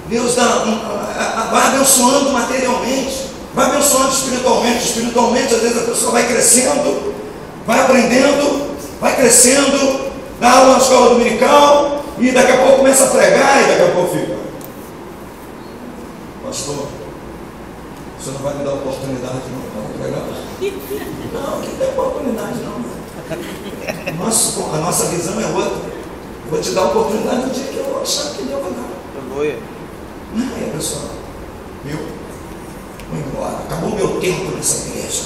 [SPEAKER 1] Deus vai abençoando materialmente, vai abençoando espiritualmente. Espiritualmente, às vezes a pessoa vai crescendo, vai aprendendo, vai crescendo, dá aula na escola dominical e daqui a pouco começa a pregar e daqui a pouco fica: pastor, você não vai me dar oportunidade não para pregar? Não, não tem oportunidade não. A nossa visão é outra. Vou te dar a oportunidade no dia que eu achar que Deus vai dar. Aí, pessoal, vou embora. Acabou o meu tempo nessa igreja.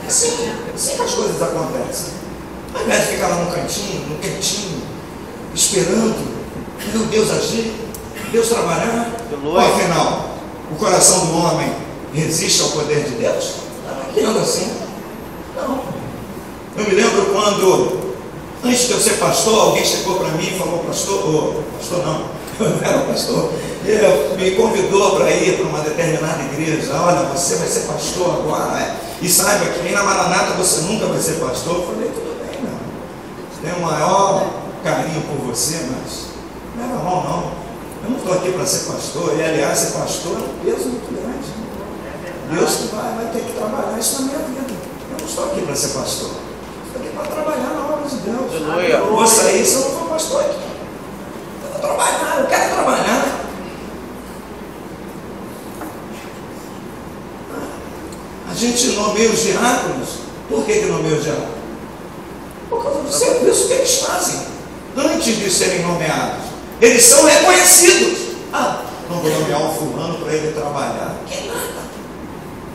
[SPEAKER 1] Assim que as coisas acontecem. Ao invés de ficar lá no quietinho, esperando Deus agir, Deus trabalhar. Afinal, o coração do homem resiste ao poder de Deus? Não anda assim. Não. Eu me lembro quando, antes de eu ser pastor, alguém chegou para mim e falou: pastor não, eu não era pastor, me convidou para ir para uma determinada igreja. Olha, você vai ser pastor agora, e saiba que nem na Maranata você nunca vai ser pastor. Eu falei: tudo bem, não, tenho o maior carinho por você, mas não é normal não, eu não estou aqui para ser pastor. E aliás, ser pastor é um peso muito grande. Deus vai ter que trabalhar isso na minha vida. Eu não estou aqui para ser pastor, estou aqui para trabalhar na obra de Deus. Eu vou sair se eu não for pastor aqui. Eu vou trabalhar, eu quero trabalhar. A gente nomeia os diáconos. Por que nomeia os diáconos? Por causa do serviço que eles fazem antes de serem nomeados. Eles são reconhecidos. Não vou nomear um fulano para ele trabalhar. Que nada.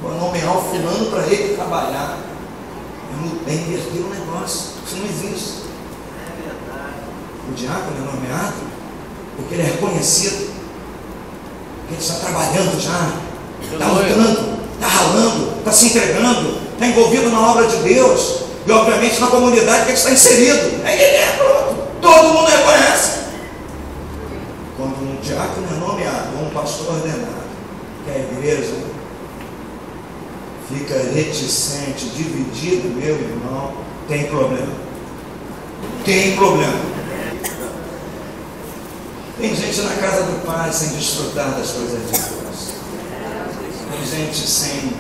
[SPEAKER 1] Vou nomear um fulano para ele trabalhar. É inverter o negócio. Isso não existe. O diácono é nomeado porque ele é reconhecido, porque ele está trabalhando já, está lutando, está ralando, está se entregando, está envolvido na obra de Deus e obviamente na comunidade que ele está inserido. Aí ele é pronto, todo mundo reconhece. Quando um diácono é nomeado ou um pastor ordenado, que a igreja fica reticente, dividido, meu irmão, tem problema. Tem problema. Tem gente na casa do Pai sem desfrutar das coisas de Deus. gente sem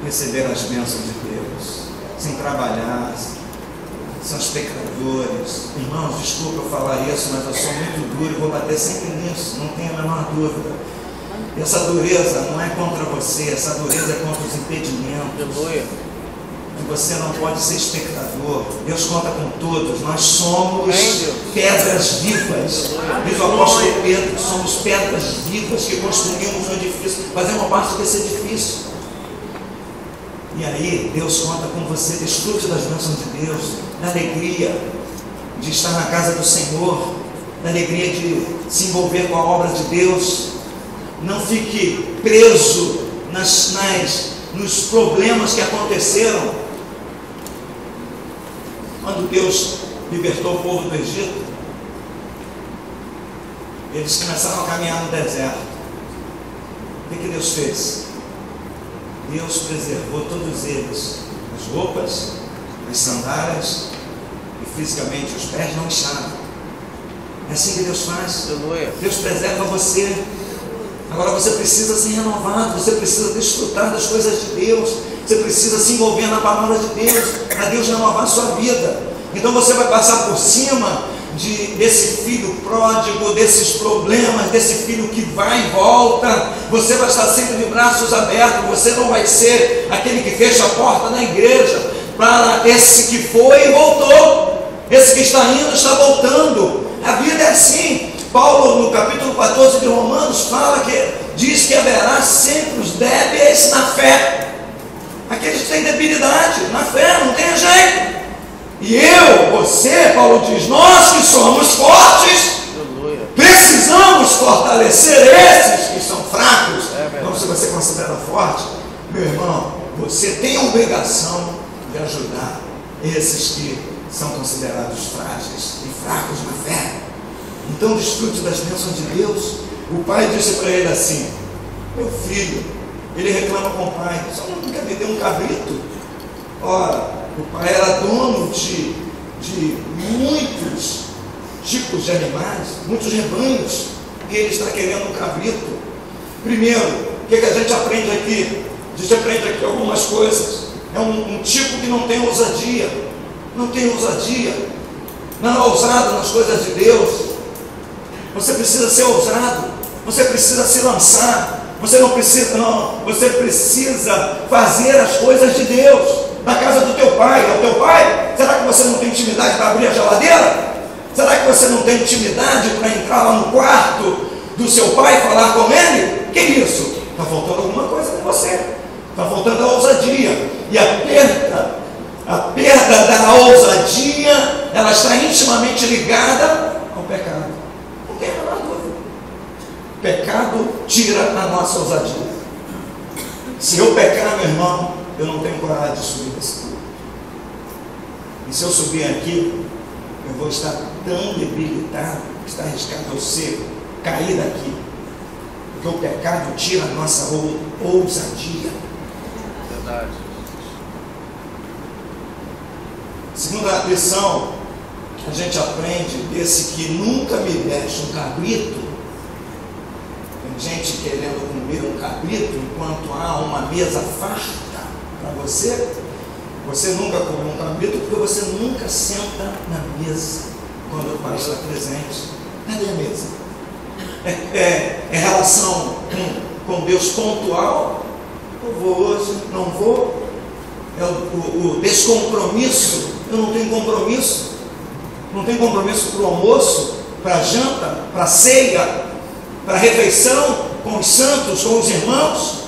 [SPEAKER 1] receber as bênçãos de Deus, sem trabalhar, são os pecadores. Irmãos, desculpa eu falar isso, mas eu sou muito duro e vou bater sempre nisso, não tenho a menor dúvida. Essa dureza não é contra você, essa dureza é contra os impedimentos. Que você não pode ser espectador. Deus conta com todos. Nós somos pedras vivas. Diz o apóstolo Pedro que somos pedras vivas que construímos um edifício, fazemos parte desse edifício. E aí Deus conta com você. Desfrute das bênçãos de Deus, da alegria de estar na casa do Senhor, da alegria de se envolver com a obra de Deus. Não fique preso nos problemas que aconteceram. Quando Deus libertou o povo do Egito, eles começaram a caminhar no deserto. O que Deus fez? Deus preservou todos eles, as roupas, as sandálias, e fisicamente os pés não incharam. É assim que Deus faz. Deus preserva você. Agora você precisa ser renovado, você precisa desfrutar das coisas de Deus, você precisa se envolver na palavra de Deus, para Deus renovar a sua vida. Então você vai passar por cima desse filho pródigo, desses problemas, desse filho que vai e volta. Você vai estar sempre de braços abertos, você não vai ser aquele que fecha a porta na igreja para esse que foi e voltou, esse que está indo está voltando. A vida é assim. Paulo, no capítulo 14 de Romanos, diz que haverá sempre os débeis na fé. Aqueles que têm debilidade na fé, não tem jeito. E você, Paulo diz, nós que somos fortes, precisamos fortalecer esses que são fracos. Então, se você considera forte, meu irmão, você tem a obrigação de ajudar esses que são considerados frágeis e fracos na fé. Então desfrute das bênçãos de Deus. O pai disse para ele assim: meu filho, ele reclama com o pai, só não quer me dar um cabrito. Ora, o pai era dono de muitos tipos de animais, muitos rebanhos, e ele está querendo um cabrito. Primeiro, o que a gente aprende aqui? A gente aprende aqui algumas coisas. É um tipo que não tem ousadia, não é ousado nas coisas de Deus. Você precisa ser ousado, você precisa se lançar, você precisa fazer as coisas de Deus. Na casa do teu pai, é o teu pai? Será que você não tem intimidade para abrir a geladeira? Será que você não tem intimidade para entrar lá no quarto do seu pai e falar com ele? Que isso? Está faltando alguma coisa com você, está faltando a ousadia. E a perda da ousadia, ela está intimamente ligada ao pecado. Não tem a menor dúvida. Pecado tira a nossa ousadia. Se eu pecar, meu irmão, eu não tenho coragem de subir desse púlpito. E se eu subir aqui, eu vou estar tão debilitado que está arriscado eu ser cair daqui. Porque o pecado tira a nossa ousadia.
[SPEAKER 3] Verdade.
[SPEAKER 1] Segunda lição que a gente aprende desse que nunca me deste um cabrito. Tem gente querendo comer um cabrito enquanto há uma mesa farta para você. Você nunca comeu um cabrito porque você nunca senta na mesa quando o pai está presente. Cadê a mesa? É relação com Deus pontual. Eu vou hoje, não vou. É o descompromisso. Eu não tenho compromisso. Não tenho compromisso para o almoço, para a janta, para a ceia, para a refeição com os santos, com os irmãos.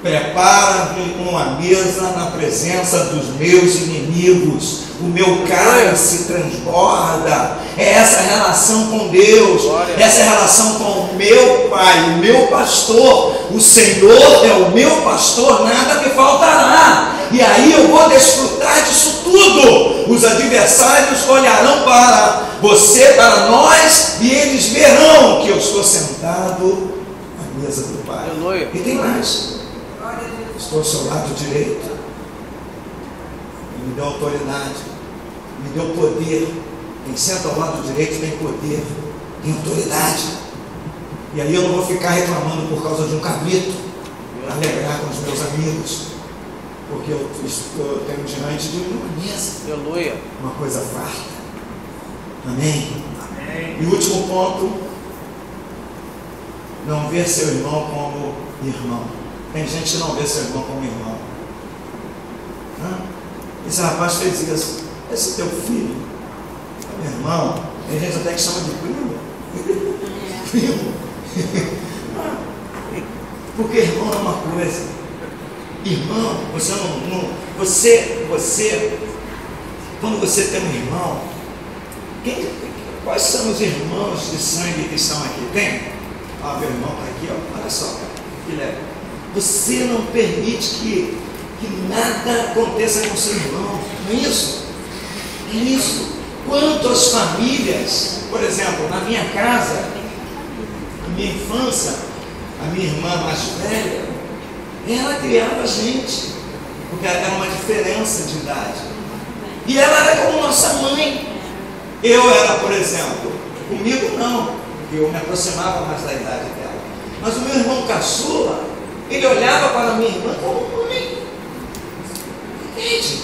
[SPEAKER 1] Prepara-me uma mesa na presença dos meus inimigos. O meu cálice transborda. É essa relação com Deus. Essa relação com o meu Pai, o meu pastor. O Senhor é o meu pastor, nada me faltará. E aí eu vou desfrutar disso tudo. Os adversários olharão para você, para nós, e eles verão que eu estou sentado à mesa do Pai.
[SPEAKER 3] Aleluia.
[SPEAKER 1] E tem mais. Estou ao seu lado direito. Ele me deu autoridade, me deu poder. Quem senta ao lado direito tem poder, tem autoridade. E aí eu não vou ficar reclamando por causa de um cabrito. alegrar com os meus amigos, porque eu tenho diante de uma mesa,
[SPEAKER 3] Aleluia.
[SPEAKER 1] uma coisa farta. Amém? Amém. E o último ponto, não ver seu irmão como irmão. Tem gente que não vê seu irmão como irmão. Esse rapaz fez isso. Esse teu filho, meu irmão, tem gente até que chama de primo. Primo. Porque irmão é uma coisa. Irmão, quando você tem um irmão, quais são os irmãos de sangue que estão aqui? Tem? Meu irmão está aqui, ó. Olha só, que leve. Você não permite que nada aconteça com seu irmão. Não é isso? É isso. Quantas famílias, por exemplo, na minha casa, na minha infância, a minha irmã mais velha, ela criava a gente, porque era uma diferença de idade. E ela era como nossa mãe. Eu era, por exemplo, comigo não, porque eu me aproximava mais da idade dela. Mas o meu irmão caçula, ele olhava para a minha irmã como mãe. Entende?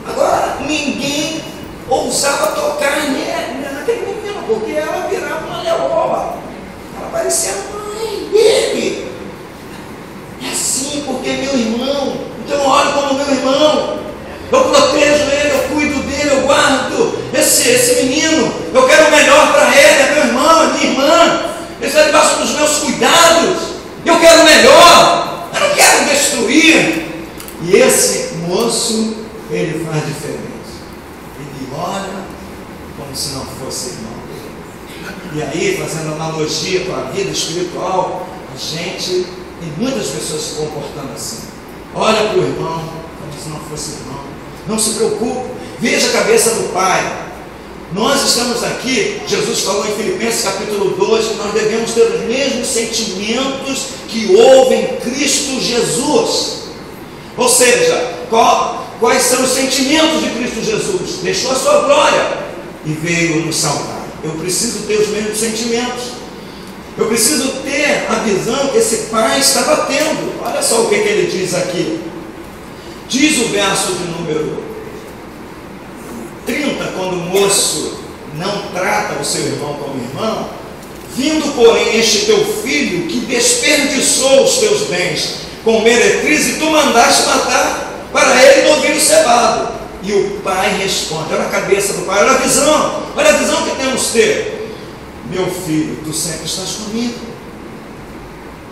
[SPEAKER 1] Agora, ninguém ousava tocar naquele menino, porque ela virava uma leoa. Ela parecia a mãe dele. É assim, porque é meu irmão. Então eu olho como meu irmão. Eu protejo ele, eu cuido dele, eu guardo esse menino. Eu quero o melhor para ele, é meu irmão, é minha irmã. Ele está debaixo dos meus cuidados. Eu quero o melhor. Eu não quero destruir. E esse moço, ele faz diferente. Ele olha como se não fosse irmão dele. E aí, fazendo analogia com a vida espiritual, a gente tem muitas pessoas se comportando assim. Olha para o irmão como se não fosse irmão. Não se preocupe, veja a cabeça do Pai. Nós estamos aqui, Jesus falou em Filipenses capítulo 2, que nós devemos ter os mesmos sentimentos que houve em Cristo Jesus. Ou seja, quais são os sentimentos de Cristo Jesus? Deixou a sua glória e veio nos salvar. Eu preciso ter os mesmos sentimentos. Eu preciso ter a visão que esse Pai estava tendo. Olha só o que ele diz aqui. Diz o verso de número 30, quando o moço não trata o seu irmão como irmão: vindo, porém, este teu filho, que desperdiçou os teus bens com meretriz, e tu mandaste matar para ele novilho cevado. E o pai responde, olha a cabeça do pai, olha a visão que temos que ter. Meu filho, tu sempre estás comigo,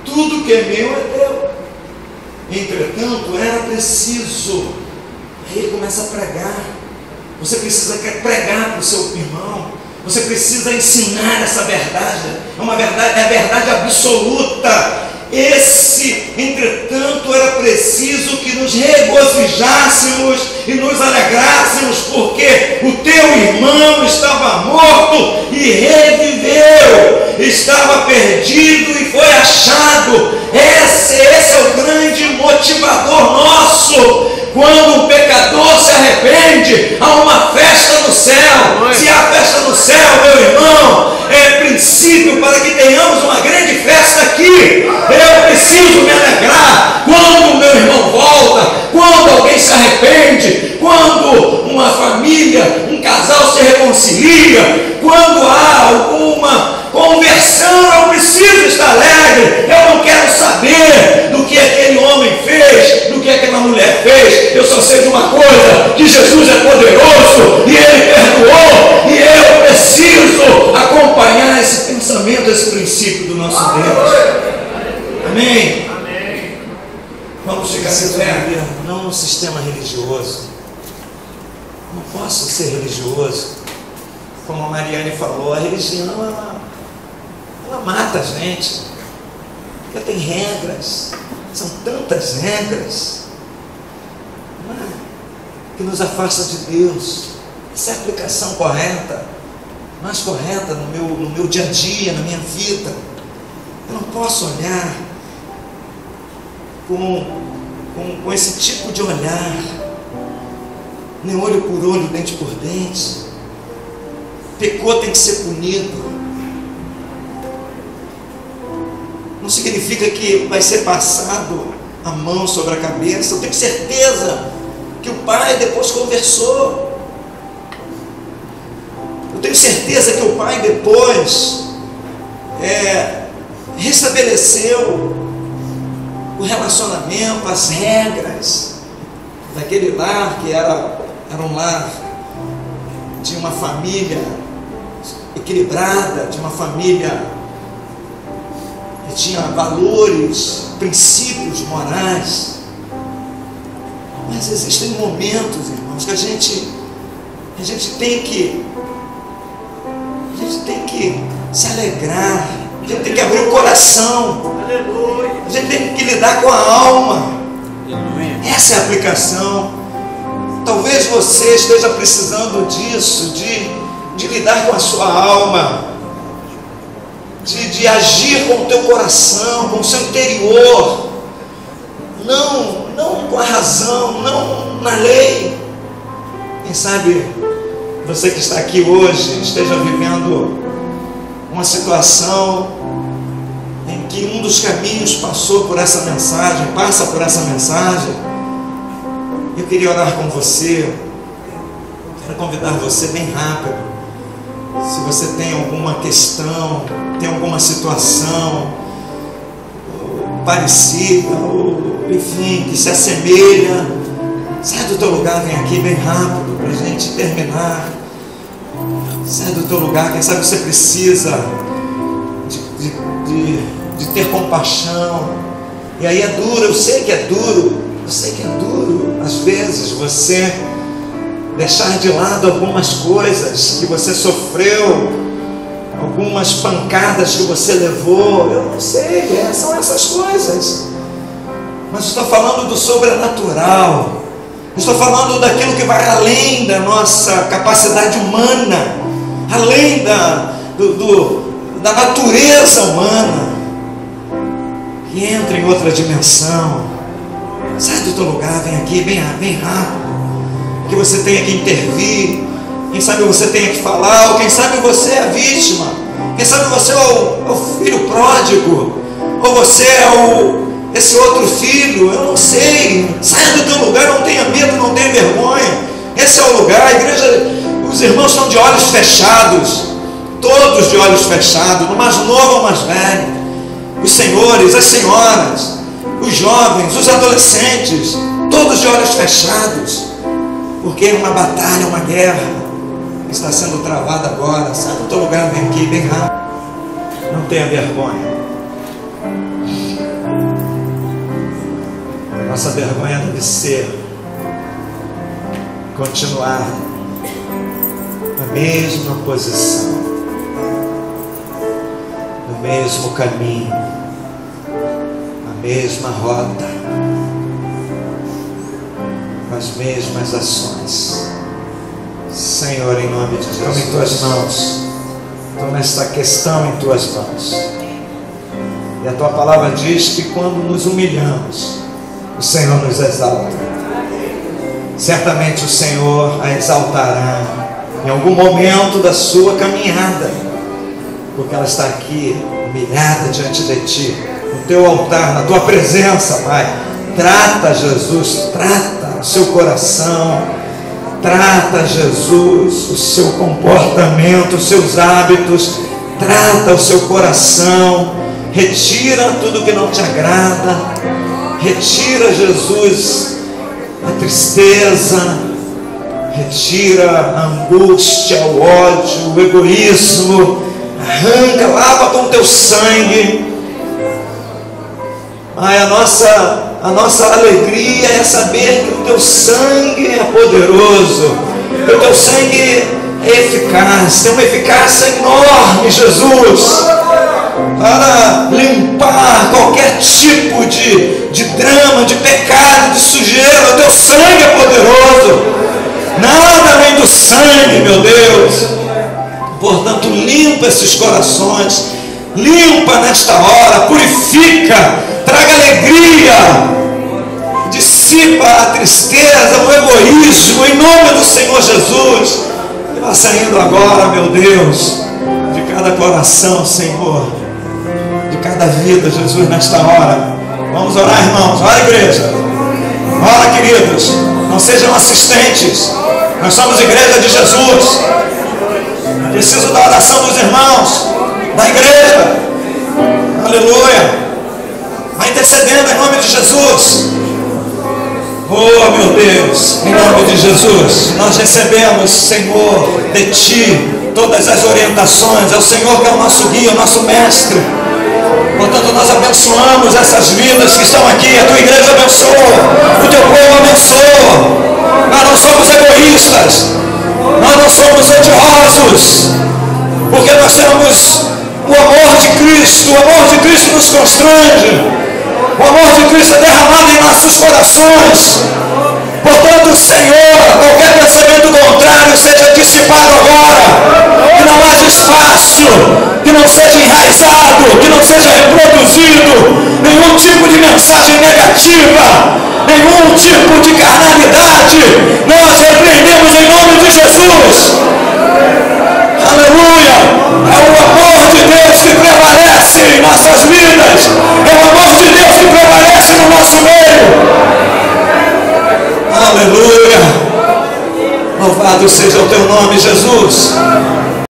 [SPEAKER 1] tudo que é meu é teu. Entretanto, era preciso. Aí ele começa a pregar. Você precisa pregar para o seu irmão. Você precisa ensinar essa verdade. É uma verdade, é verdade absoluta. Entretanto, era preciso que nos regozijássemos e nos alegrássemos, porque o teu irmão estava morto e reviveu, estava perdido e foi achado. Esse é o grande motivador nosso. Quando um pecador se arrepende, há uma festa no céu. Se há festa no céu, meu irmão, é princípio para que tenhamos uma grande festa aqui. Eu preciso me alegrar quando o meu irmão volta, quando alguém se arrepende, quando uma família, um casal se reconcilia, quando há alguma conversão. Eu preciso estar alegre. Eu não quero saber do que aquele homem fez, do que aquela mulher fez. Eu só sei de uma coisa: que Jesus é poderoso e Ele perdoou, e eu preciso acompanhar esse pensamento, esse princípio do nosso Deus. Amém? Amém. Vamos chegar de pé, não no sistema religioso. Não posso ser religioso. Como a Mariane falou, a religião ela mata a gente. Porque tem regras, são tantas regras que nos afasta de Deus. Essa é a aplicação correta, mais correta no meu dia a dia, na minha vida. Eu não posso olhar com esse tipo de olhar, nem olho por olho, dente por dente. Pecou, tem que ser punido. não significa que vai ser passado a mão sobre a cabeça. Eu tenho certeza que o pai depois conversou. Eu tenho certeza que o pai depois restabeleceu o relacionamento, as regras daquele lar que era um lar de uma família equilibrada, de uma família que tinha valores, princípios morais. Mas existem momentos, irmãos, que a gente tem que se alegrar, a gente tem que abrir o coração, a gente tem que lidar com a alma. Essa é a aplicação. Talvez você esteja precisando disso, de lidar com a sua alma, de agir com o teu coração, com o seu interior, não com a razão, não na lei. Quem sabe você que está aqui hoje esteja vivendo uma situação em que um dos caminhos passou por essa mensagem, passa por essa mensagem. Eu queria orar com você. Quero convidar você bem rápido. Se você tem alguma questão, tem alguma situação parecida, ou enfim, que se assemelha, sai do teu lugar, vem aqui bem rápido para a gente terminar. Sai do teu lugar. Quem sabe você precisa de ter compaixão. E aí é duro, eu sei que é duro. Às vezes você deixar de lado algumas coisas que você sofreu, algumas pancadas que você levou. Eu não sei, são essas coisas. Mas estou falando do sobrenatural. Estou falando daquilo que vai além da nossa capacidade humana, além da natureza humana, que entra em outra dimensão. Sai do teu lugar, vem aqui, bem rápido, que você tenha que intervir. Quem sabe você tenha que falar, ou quem sabe você é a vítima, quem sabe você é o filho pródigo, ou você é esse outro filho, eu não sei. Saia do teu lugar, não tenha medo, não tenha vergonha. Esse é o lugar. A igreja, os irmãos estão de olhos fechados, todos de olhos fechados, no mais novo ou mais velho, os senhores, as senhoras, os jovens, os adolescentes, todos de olhos fechados, porque é uma batalha, uma guerra que está sendo travada agora. Sai do teu lugar, vem aqui bem rápido, não tenha vergonha. Nossa vergonha deve ser continuar na mesma posição, no mesmo caminho, na mesma rota, com as mesmas ações. Senhor, em nome de Jesus, toma em tuas mãos, toma esta questão em tuas mãos. E a tua palavra diz que quando nos humilhamos, o Senhor nos exalta. Certamente o Senhor a exaltará em algum momento da sua caminhada, porque ela está aqui humilhada diante de ti, no teu altar, na tua presença, Pai. Trata, Jesus, trata o seu coração, trata, Jesus, o seu comportamento, os seus hábitos, trata o seu coração, retira tudo que não te agrada. Retira, Jesus, a tristeza, retira a angústia, o ódio, o egoísmo, arranca, lava com teu sangue. Pai, a nossa alegria é saber que o teu sangue é poderoso, que o teu sangue é eficaz, tem uma eficácia enorme, Jesus, para limpar qualquer tipo de drama, de pecado, de sujeira. O teu sangue é poderoso, nada além do sangue, meu Deus. Portanto, limpa esses corações, limpa nesta hora, purifica, traga alegria, dissipa a tristeza, o egoísmo, em nome do Senhor Jesus. E vai saindo agora, meu Deus, de cada coração, Senhor, de cada cada vida, Jesus, nesta hora. Vamos orar, irmãos. Ora, igreja. Ora, queridos. Não sejam assistentes. Nós somos igreja de Jesus. Preciso da oração dos irmãos, da igreja. Aleluia. Vai intercedendo em nome de Jesus. Oh, meu Deus, em nome de Jesus, nós recebemos, Senhor, de Ti todas as orientações. É o Senhor que é o nosso guia, o nosso mestre. Portanto, nós abençoamos essas vidas que estão aqui. A Tua igreja abençoa, o Teu povo abençoa. Nós não somos egoístas, nós não somos odiosos, porque nós temos o amor de Cristo. O amor de Cristo nos constrange. O amor de Cristo é derramado em nossos corações. Portanto, Senhor, qualquer pensamento contrário seja dissipado agora. Que não haja espaço, que não seja enraizado, que não seja reproduzido nenhum tipo de mensagem negativa, nenhum tipo de carnalidade. Nós repreendemos em nome de Jesus. Aleluia. É o amor de Deus que prevalece em nossas vidas. É o amor de Deus que prevalece no nosso meio. Aleluia. Louvado seja o Teu nome, Jesus.